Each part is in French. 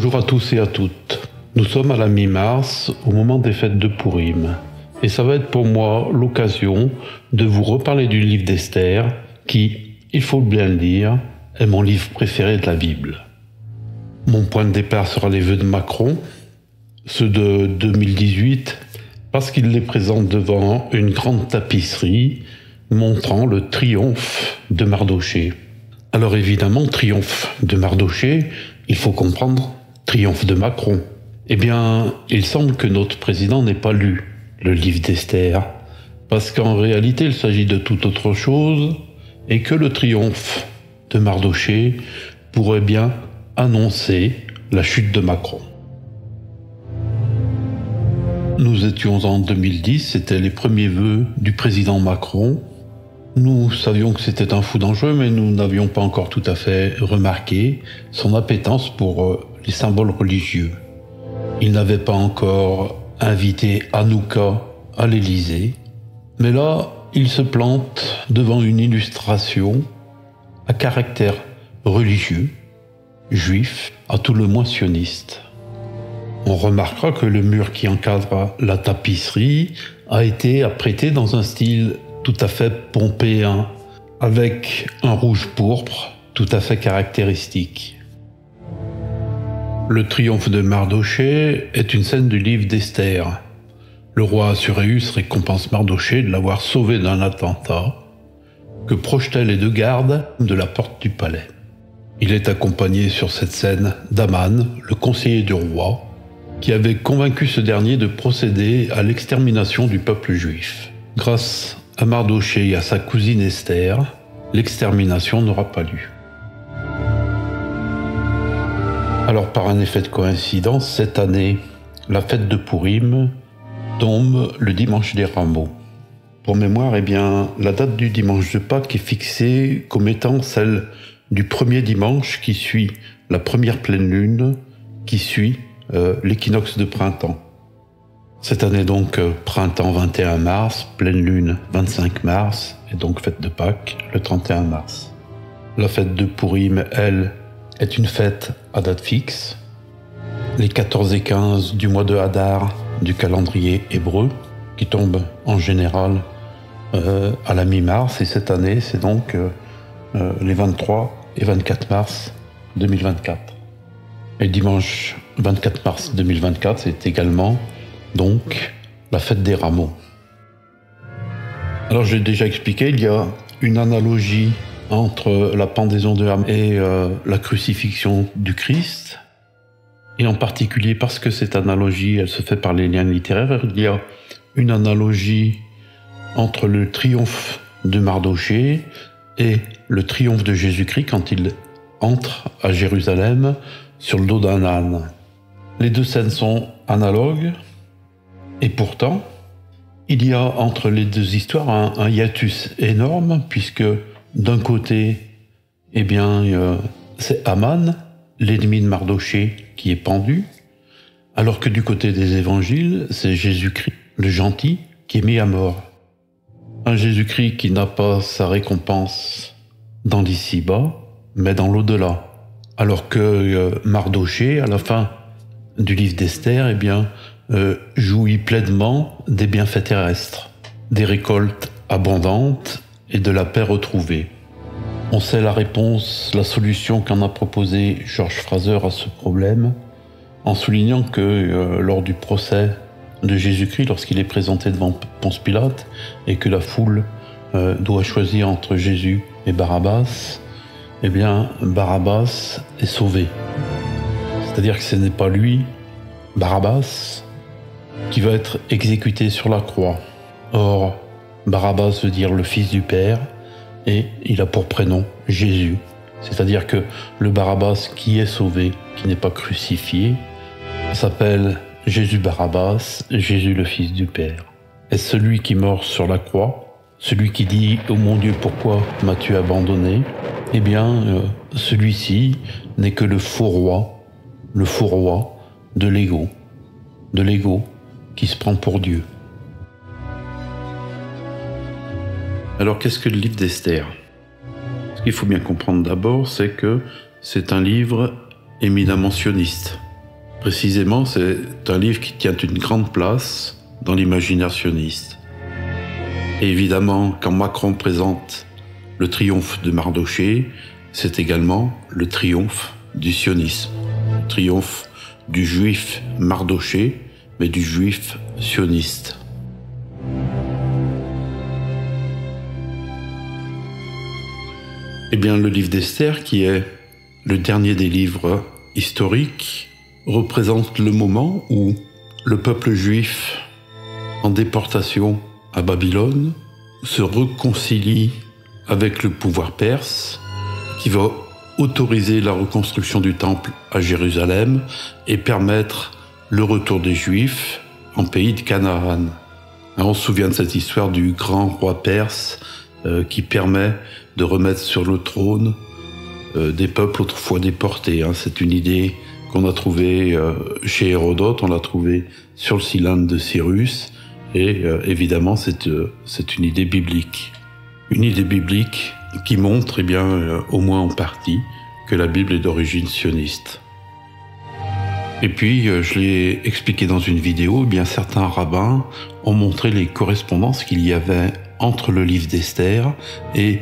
Bonjour à tous et à toutes. Nous sommes à la mi-mars, au moment des fêtes de Pourim. Et ça va être pour moi l'occasion de vous reparler du livre d'Esther, qui, il faut bien le dire, est mon livre préféré de la Bible. Mon point de départ sera les vœux de Macron, ceux de 2018, parce qu'il les présente devant une grande tapisserie montrant le triomphe de Mardochée. Alors évidemment, triomphe de Mardochée, il faut comprendre triomphe de Macron. Eh bien, il semble que notre président n'ait pas lu le livre d'Esther, parce qu'en réalité, il s'agit de toute autre chose, et que le triomphe de Mardochée pourrait bien annoncer la chute de Macron. Nous étions en 2010, c'était les premiers vœux du président Macron. Nous savions que c'était un fou dangereux, mais nous n'avions pas encore tout à fait remarqué son appétence pour les symboles religieux. Il n'avait pas encore invité Hanouka à l'Élysée, mais là, il se plante devant une illustration à caractère religieux, juif, à tout le moins sioniste. On remarquera que le mur qui encadre la tapisserie a été apprêté dans un style tout à fait pompéen, avec un rouge pourpre tout à fait caractéristique. Le triomphe de Mardochée est une scène du livre d'Esther. Le roi Assuérus récompense Mardochée de l'avoir sauvé d'un attentat que projetaient les deux gardes de la porte du palais. Il est accompagné sur cette scène d'Aman, le conseiller du roi, qui avait convaincu ce dernier de procéder à l'extermination du peuple juif. Grâce à Mardochée et à sa cousine Esther, l'extermination n'aura pas lieu. Alors par un effet de coïncidence, cette année, la fête de Pourim tombe le dimanche des Rameaux. Pour mémoire, eh bien, la date du dimanche de Pâques est fixée comme étant celle du premier dimanche qui suit la première pleine lune, qui suit l'équinoxe de printemps. Cette année donc, printemps 21 mars, pleine lune 25 mars, et donc fête de Pâques le 31 mars. La fête de Pourim, elle, est une fête à date fixe, les 14 et 15 du mois de Hadar du calendrier hébreu, qui tombe en général à la mi-mars, et cette année, c'est donc les 23 et 24 mars 2024. Et dimanche 24 mars 2024, c'est également donc la fête des Rameaux. Alors j'ai déjà expliqué, il y a une analogie entre la pendaison de l'âme et la crucifixion du Christ, et en particulier parce que cette analogie, elle se fait par les liens littéraires, il y a une analogie entre le triomphe de Mardochée et le triomphe de Jésus-Christ quand il entre à Jérusalem sur le dos d'un âne. Les deux scènes sont analogues, et pourtant, il y a entre les deux histoires un hiatus énorme, puisque d'un côté, eh bien, c'est Aman, l'ennemi de Mardochée, qui est pendu, alors que du côté des évangiles, c'est Jésus-Christ, le gentil, qui est mis à mort. Un Jésus-Christ qui n'a pas sa récompense dans l'ici-bas, mais dans l'au-delà. Alors que Mardochée, à la fin du livre d'Esther, eh bien, jouit pleinement des bienfaits terrestres, des récoltes abondantes et de la paix retrouvée. On sait la réponse, la solution qu'en a proposé George Fraser à ce problème, en soulignant que lors du procès de Jésus-Christ, lorsqu'il est présenté devant Ponce Pilate, et que la foule doit choisir entre Jésus et Barabbas, eh bien, Barabbas est sauvé. C'est-à-dire que ce n'est pas lui, Barabbas, qui va être exécuté sur la croix. Or, Barabbas veut dire le Fils du Père, et il a pour prénom Jésus. C'est-à-dire que le Barabbas qui est sauvé, qui n'est pas crucifié, s'appelle Jésus Barabbas, Jésus le Fils du Père. Et celui qui meurt sur la croix, celui qui dit « Oh mon Dieu, pourquoi m'as-tu abandonné ?» Eh bien, celui-ci n'est que le faux roi de l'ego qui se prend pour Dieu. Alors qu'est-ce que le livre d'Esther? Ce qu'il faut bien comprendre d'abord, c'est que c'est un livre éminemment sioniste. Précisément, c'est un livre qui tient une grande place dans l'imaginaire sioniste. Et évidemment, quand Macron présente le triomphe de Mardochée, c'est également le triomphe du sionisme, le triomphe du juif Mardochée, mais du juif sioniste. Eh bien, le livre d'Esther, qui est le dernier des livres historiques, représente le moment où le peuple juif en déportation à Babylone se réconcilie avec le pouvoir perse qui va autoriser la reconstruction du temple à Jérusalem et permettre le retour des Juifs en pays de Canaan. On se souvient de cette histoire du grand roi perse qui permet de remettre sur le trône des peuples autrefois déportés. C'est une idée qu'on a trouvée chez Hérodote, on l'a trouvée sur le cylindre de Cyrus, et évidemment c'est une idée biblique. Une idée biblique qui montre, au moins en partie, que la Bible est d'origine sioniste. Et puis, je l'ai expliqué dans une vidéo, certains rabbins ont montré les correspondances qu'il y avait entre le livre d'Esther et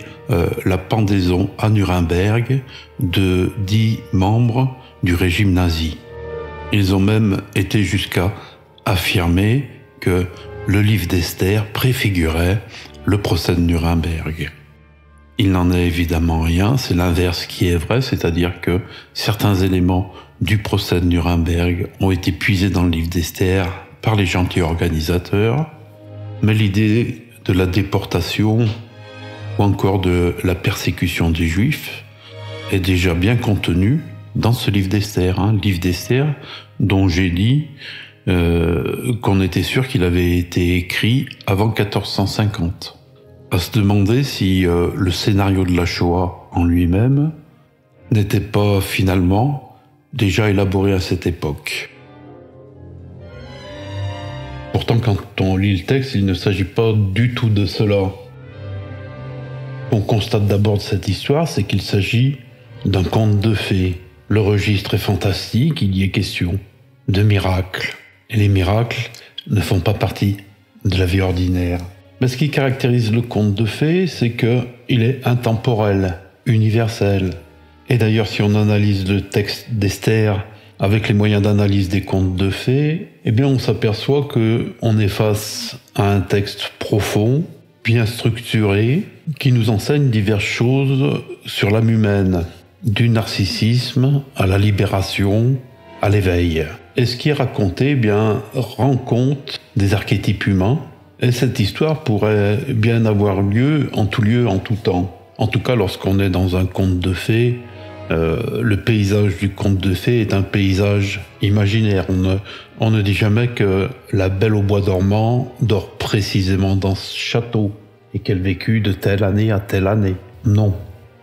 la pendaison à Nuremberg de 10 membres du régime nazi. Ils ont même été jusqu'à affirmer que le livre d'Esther préfigurait le procès de Nuremberg. Il n'en est évidemment rien, c'est l'inverse qui est vrai, c'est-à-dire que certains éléments du procès de Nuremberg ont été puisés dans le livre d'Esther par les gentils organisateurs, mais l'idée de la déportation ou encore de la persécution des Juifs est déjà bien contenue dans ce livre d'Esther. Livre d'Esther dont j'ai dit qu'on était sûr qu'il avait été écrit avant 1450. À se demander si le scénario de la Shoah en lui-même n'était pas finalement déjà élaboré à cette époque. Pourtant, quand on lit le texte, il ne s'agit pas du tout de cela. On constate d'abord de cette histoire, c'est qu'il s'agit d'un conte de fées. Le registre est fantastique, il y est question de miracles. Et les miracles ne font pas partie de la vie ordinaire. Mais ce qui caractérise le conte de fées, c'est qu'il est intemporel, universel. Et d'ailleurs, si on analyse le texte d'Esther avec les moyens d'analyse des contes de fées, on s'aperçoit qu'on est face à un texte profond, bien structuré, qui nous enseigne diverses choses sur l'âme humaine, du narcissisme à la libération, à l'éveil. Et ce qui est raconté, rend compte des archétypes humains. Et cette histoire pourrait bien avoir lieu, en tout temps. En tout cas, lorsqu'on est dans un conte de fées, le paysage du conte de fées est un paysage imaginaire. On ne dit jamais que la Belle au bois dormant dort précisément dans ce château et qu'elle vécut de telle année à telle année. Non,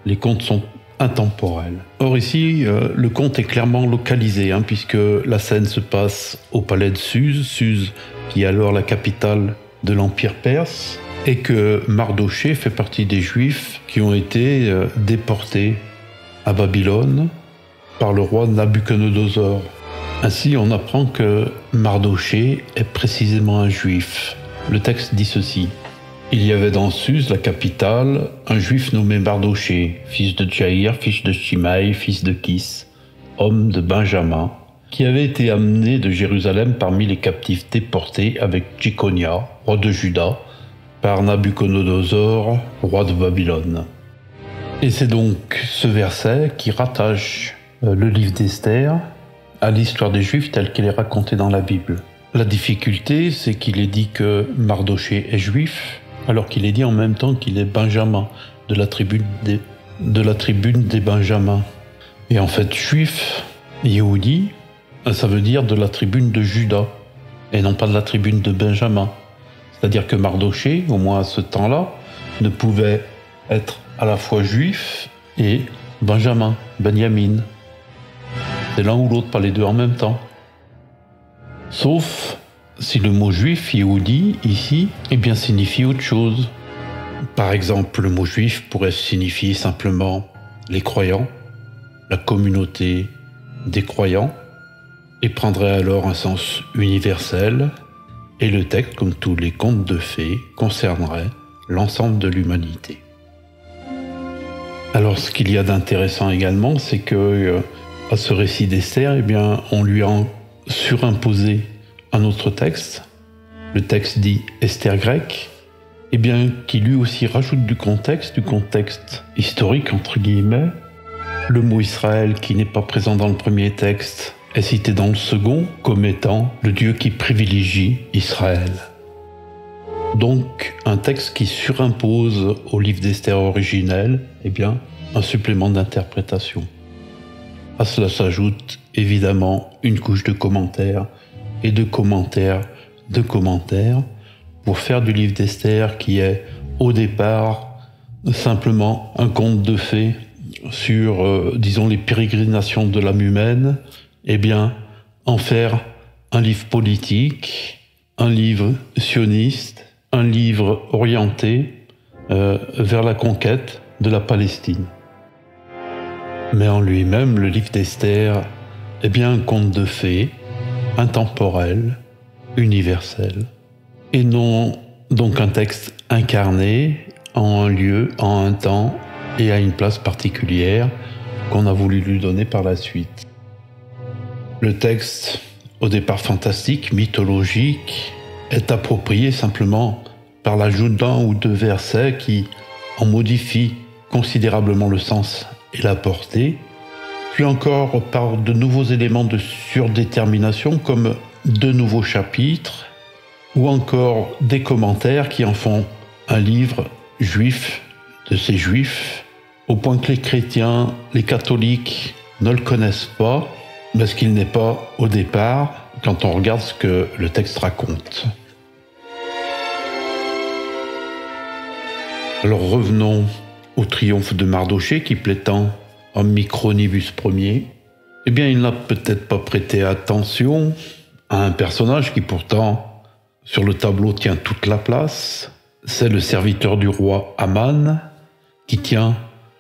les contes sont intemporels. Or ici, le conte est clairement localisé, puisque la scène se passe au palais de Suse qui est alors la capitale de l'Empire perse, et que Mardochée fait partie des Juifs qui ont été déportés à Babylone par le roi Nabuchodonosor. Ainsi, on apprend que Mardochée est précisément un Juif. Le texte dit ceci. Il y avait dans Suse, la capitale, un Juif nommé Mardochée, fils de Jaïr, fils de Shimei, fils de Kis, homme de Benjamin, qui avait été amené de Jérusalem parmi les captifs déportés avec Jéconia, roi de Juda, par Nabuchodonosor, roi de Babylone. Et c'est donc ce verset qui rattache le livre d'Esther à l'histoire des Juifs telle qu'elle est racontée dans la Bible. La difficulté, c'est qu'il est dit que Mardochée est juif, alors qu'il est dit en même temps qu'il est Benjamin, de la tribune des Benjamins. Et en fait, juif, Yehudi, ça veut dire de la tribune de Juda, et non pas de la tribune de Benjamin. C'est-à-dire que Mardochée, au moins à ce temps-là, ne pouvait être à la fois juif et Benjamin, Benjamin. C'est l'un ou l'autre, pas les deux en même temps. Sauf si le mot juif, Yehudi, ici, signifie autre chose. Par exemple, le mot juif pourrait signifier simplement les croyants, la communauté des croyants, et prendrait alors un sens universel, et le texte, comme tous les contes de fées, concernerait l'ensemble de l'humanité. Alors ce qu'il y a d'intéressant également, c'est que à ce récit d'Esther, eh bien, on lui a surimposé un autre texte, le texte dit Esther grec, eh bien, qui lui aussi rajoute du contexte historique entre guillemets. Le mot Israël, qui n'est pas présent dans le premier texte, est cité dans le second comme étant le Dieu qui privilégie Israël. Donc, un texte qui surimpose au livre d'Esther originel, eh bien, un supplément d'interprétation. À cela s'ajoute évidemment une couche de commentaires et de commentaires pour faire du livre d'Esther qui est au départ simplement un conte de fées sur, disons, les pérégrinations de l'âme humaine, eh bien, en faire un livre politique, un livre sioniste, un livre orienté vers la conquête de la Palestine. Mais en lui-même, le livre d'Esther est bien un conte de fées, intemporel, universel, et non donc un texte incarné en un lieu, en un temps et à une place particulière qu'on a voulu lui donner par la suite. Le texte, au départ fantastique, mythologique, est approprié simplement par l'ajout d'un ou deux versets qui en modifient considérablement le sens et la portée, puis encore par de nouveaux éléments de surdétermination comme de nouveaux chapitres, ou encore des commentaires qui en font un livre juif de ces juifs, au point que les chrétiens, les catholiques ne le connaissent pas, parce qu'il n'est pas au départ quand on regarde ce que le texte raconte. Alors revenons au triomphe de Mardochée qui plaît tant à Micronibus Ier. Eh bien, il n'a peut-être pas prêté attention à un personnage qui pourtant, sur le tableau, tient toute la place. C'est le serviteur du roi Aman qui tient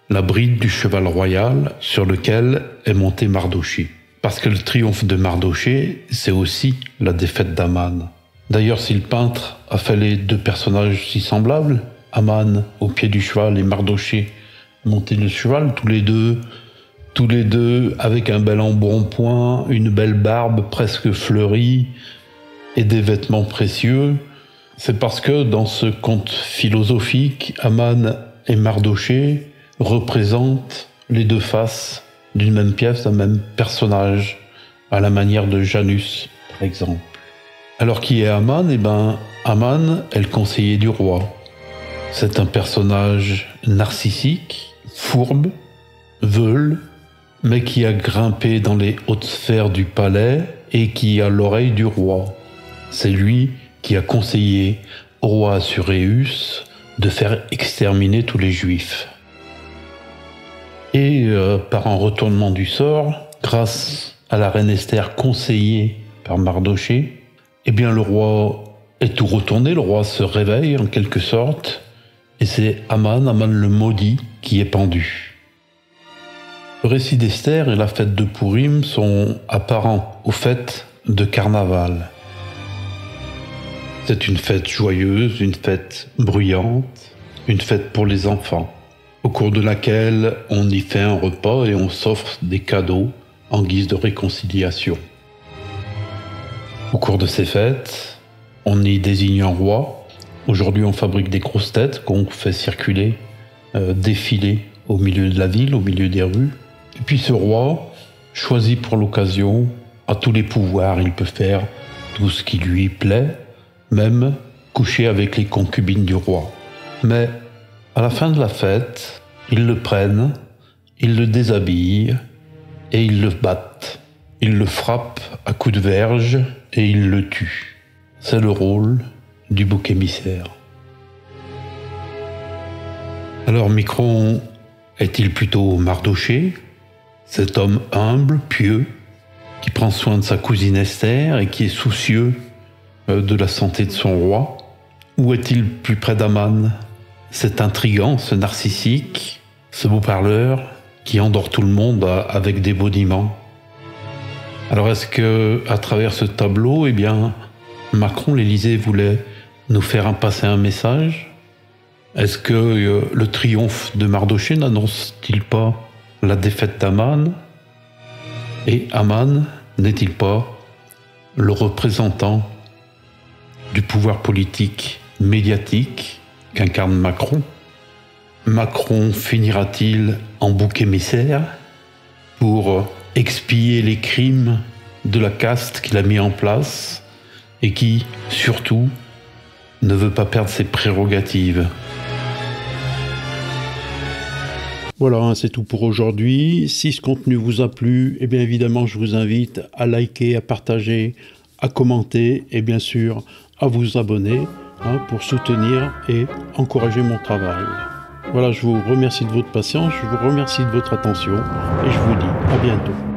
la bride du cheval royal sur lequel est monté Mardochée. Parce que le triomphe de Mardochée, c'est aussi la défaite d'Aman. D'ailleurs, si le peintre a fait les deux personnages si semblables, Aman au pied du cheval et Mardochée monté le cheval, tous les deux avec un bel embonpoint, une belle barbe presque fleurie et des vêtements précieux, c'est parce que dans ce conte philosophique, Aman et Mardochée représentent les deux faces d'une même pièce, d'un même personnage, à la manière de Janus, par exemple. Alors qui est Aman ? Eh bien, Aman est le conseiller du roi. C'est un personnage narcissique, fourbe, veule, mais qui a grimpé dans les hautes sphères du palais et qui a l'oreille du roi. C'est lui qui a conseillé au roi Assuréus de faire exterminer tous les Juifs. Et par un retournement du sort, grâce à la reine Esther conseillée par Mardochée, eh bien le roi est tout retourné, le roi se réveille en quelque sorte, et c'est Aman le maudit, qui est pendu. Le récit d'Esther et la fête de Pourim sont apparents aux fêtes de carnaval. C'est une fête joyeuse, une fête bruyante, une fête pour les enfants, au cours de laquelle on y fait un repas et on s'offre des cadeaux en guise de réconciliation. Au cours de ces fêtes, on y désigne un roi. Aujourd'hui, on fabrique des grosses têtes qu'on fait circuler, défiler au milieu de la ville, au milieu des rues. Et puis ce roi, choisi pour l'occasion, a tous les pouvoirs. Il peut faire tout ce qui lui plaît, même coucher avec les concubines du roi. Mais à la fin de la fête, ils le prennent, ils le déshabillent et ils le battent. Ils le frappent à coups de verge et ils le tuent. C'est le rôle du bouc émissaire. Alors Micron est-il plutôt Mardochée, cet homme humble, pieux, qui prend soin de sa cousine Esther et qui est soucieux de la santé de son roi? Ou est-il plus près d'Aman, cet intrigant, ce narcissique, ce beau parleur qui endort tout le monde avec des boniments? Alors est-ce que, à travers ce tableau, eh bien, Macron, l'Élysée voulait nous faire passer un message? Est-ce que le triomphe de Mardochée n'annonce-t-il pas la défaite d'Aman? Et Aman n'est-il pas le représentant du pouvoir politique médiatique qu'incarne Macron? Macron finira-t-il en bouc émissaire pour expier les crimes de la caste qu'il a mis en place et qui, surtout, ne veut pas perdre ses prérogatives? Voilà, c'est tout pour aujourd'hui. Si ce contenu vous a plu, bien évidemment, je vous invite à liker, à partager, à commenter et bien sûr à vous abonner pour soutenir et encourager mon travail. Voilà, je vous remercie de votre patience, je vous remercie de votre attention et je vous dis à bientôt.